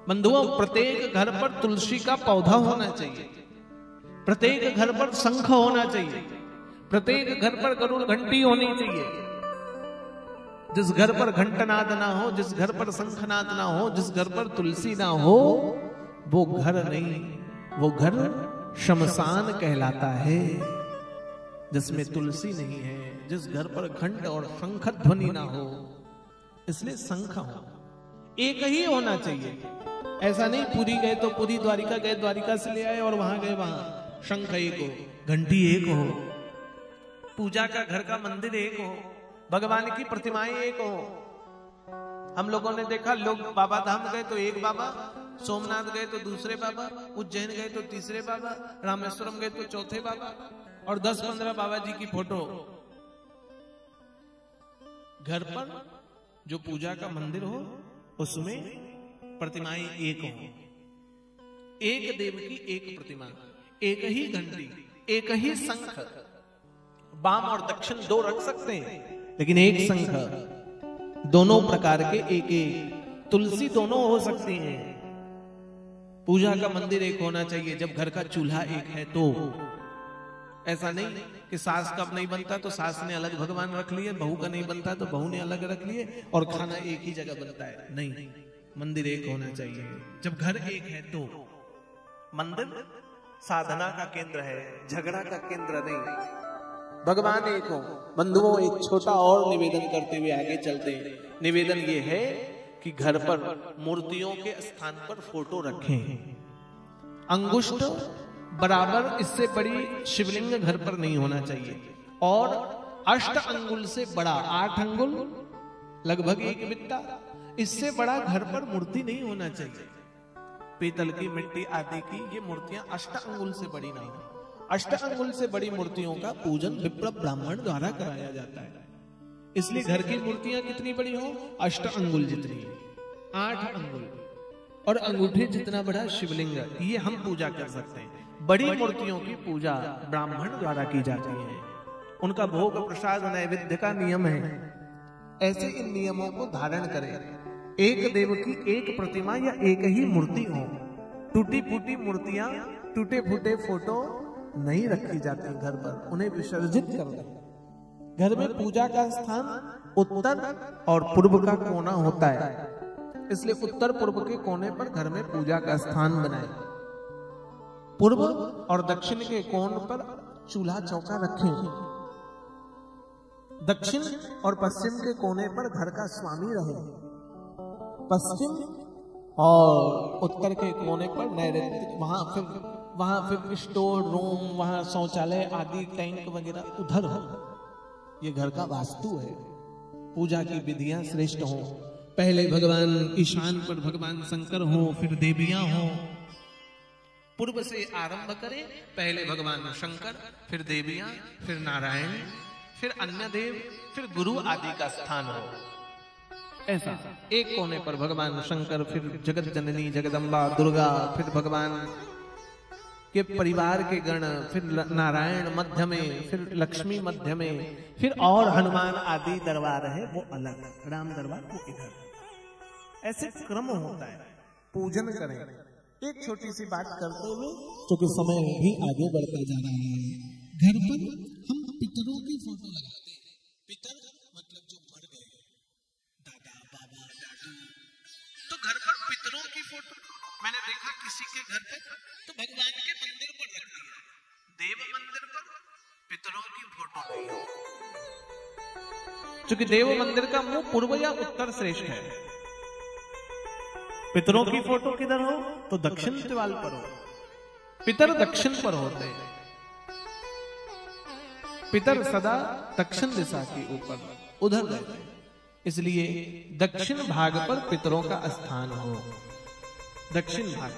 बंधुओं, प्रत्येक घर पर तुलसी का पौधा होना चाहिए, प्रत्येक घर पर शंख होना चाहिए, प्रत्येक घर पर गरुड़ घंटी होनी चाहिए। जिस घर पर घंटनाद ना हो, जिस घर पर शंखनाद ना हो, जिस घर पर तुलसी ना हो, वो घर नहीं, वो घर शमशान कहलाता है, जिसमें तुलसी नहीं है, जिस घर पर घंट और शंख ध्वनि ना हो। इसलिए शंख हो, एक ही होना चाहिए। ऐसा नहीं पुरी गए तो पुरी, द्वारिका गए द्वारिका से ले आए, और वहां गए वहां शंख एक हो, घंटी एक हो, पूजा का घर का मंदिर एक हो, भगवान की प्रतिमाएं एक हो। हम लोगों ने देखा, लोग बाबा धाम गए तो एक बाबा, सोमनाथ गए तो दूसरे बाबा, उज्जैन गए तो तीसरे बाबा, रामेश्वरम गए तो चौथे बाबा, और 10-15 बाबा जी की फोटो। घर पर जो पूजा का मंदिर हो उसमें प्रतिमाएं एक हो, एक देव की एक प्रतिमा, एक ही घंटी, एक ही शंख। वाम और दक्षिण दो रख सकते हैं, लेकिन एक शंख, दोनों प्रकार के एक एक। तुलसी दोनों हो सकती हैं। पूजा का मंदिर एक होना चाहिए। जब घर का चूल्हा एक है तो ऐसा नहीं कि सास का नहीं बनता तो सास ने अलग भगवान रख लिए, बहू का नहीं बनता तो बहू ने अलग रख लिए, और खाना एक ही जगह बनता है। नहीं, मंदिर एक होना चाहिए। जब घर एक है तो मंदिर साधना का केंद्र है, झगड़ा का केंद्र नहीं। भगवान एक हो। बंधुओं, एक छोटा और निवेदन करते हुए आगे चलते हैं। निवेदन ये है कि घर पर मूर्तियों के स्थान पर फोटो रखें। अंगुष्ठ बराबर इससे बड़ी शिवलिंग घर पर नहीं होना चाहिए, और 8 अंगुल से बड़ा, 8 अंगुल लगभग 1 बित्ता, इससे बड़ा घर पर मूर्ति नहीं होना चाहिए। पीतल की, मिट्टी आदि की ये मूर्तियां 8 अंगुल से बड़ी नहीं हो। 8 अंगुल से बड़ी मूर्तियों का पूजन विप्र ब्राह्मण द्वारा कराया जाता है। इसलिए घर की मूर्तियां कितनी बड़ी हो? 8 अंगुल जितनी, 8 अंगुल, और अंगूठे जितना बड़ा शिवलिंग, ये हम पूजा कर सकते हैं। बड़ी मूर्तियों की पूजा ब्राह्मण द्वारा की जाती है, उनका भोग प्रसाद नैवेद्य का नियम है। ऐसे इन नियमों को धारण करें। एक देव की एक प्रतिमा या एक ही मूर्ति हो। टूटी फूटी मूर्तियां, टूटे फूटे फोटो नहीं रखी जाती घर पर, उन्हें विसर्जित कर दें। घर में पूजा का स्थान उत्तर और पूर्व का कोना होता है, इसलिए उत्तर पूर्व के कोने पर घर में पूजा का स्थान बनाएं। पूर्व और दक्षिण के कोण पर चूल्हा चौका रखें। दक्षिण और पश्चिम के कोने पर घर का स्वामी रहे। पश्चिम और उत्तर के कोने पर नैऋत्य, वहां फिर स्टोर रूम, वहां शौचालय आदि, टैंक वगैरह उधर हो। ये घर का वास्तु है। पूजा की विधियां श्रेष्ठ हो। पहले भगवान ईशान पर भगवान शंकर हो, फिर देवियां हो। पूर्व से आरंभ करें, पहले भगवान शंकर, फिर देवियां, फिर नारायण, फिर अन्य देव, फिर गुरु आदि का स्थान हो। ऐसा एक कोने पर भगवान शंकर, फिर जगत जननी जगदम्बा दुर्गा, फिर भगवान के परिवार के गण, फिर नारायण मध्य में, फिर लक्ष्मी मध्य में, फिर और हनुमान आदि दरबार है वो अलग, राम दरबार वो इधर। ऐसे क्रम होता है। पूजन करें। एक छोटी सी बात करते हुए, क्योंकि समय भी आगे बढ़ता जा रहा है। घर पर हम पितरों की फोटो लगाते हैं। पितर मतलब जो मर गए, दादा बाबा दादी, तो घर पर पितरों की फोटो मैंने देखा किसी के घर पे तो भगवान के मंदिर पर रख दिया, देव मंदिर पर पितरों की फोटो नहीं हो। क्योंकि देव मंदिर का मुंह पूर्व या उत्तर श्रेष्ठ है। पितरों की फोटो किधर हो? तो दक्षिण दीवार पर हो। पितर दक्षिण पर होते हैं। पितर सदा दक्षिण दिशा के ऊपर उधर रहते हैं, इसलिए दक्षिण भाग पर पितरों का स्थान हो। दक्षिण भाग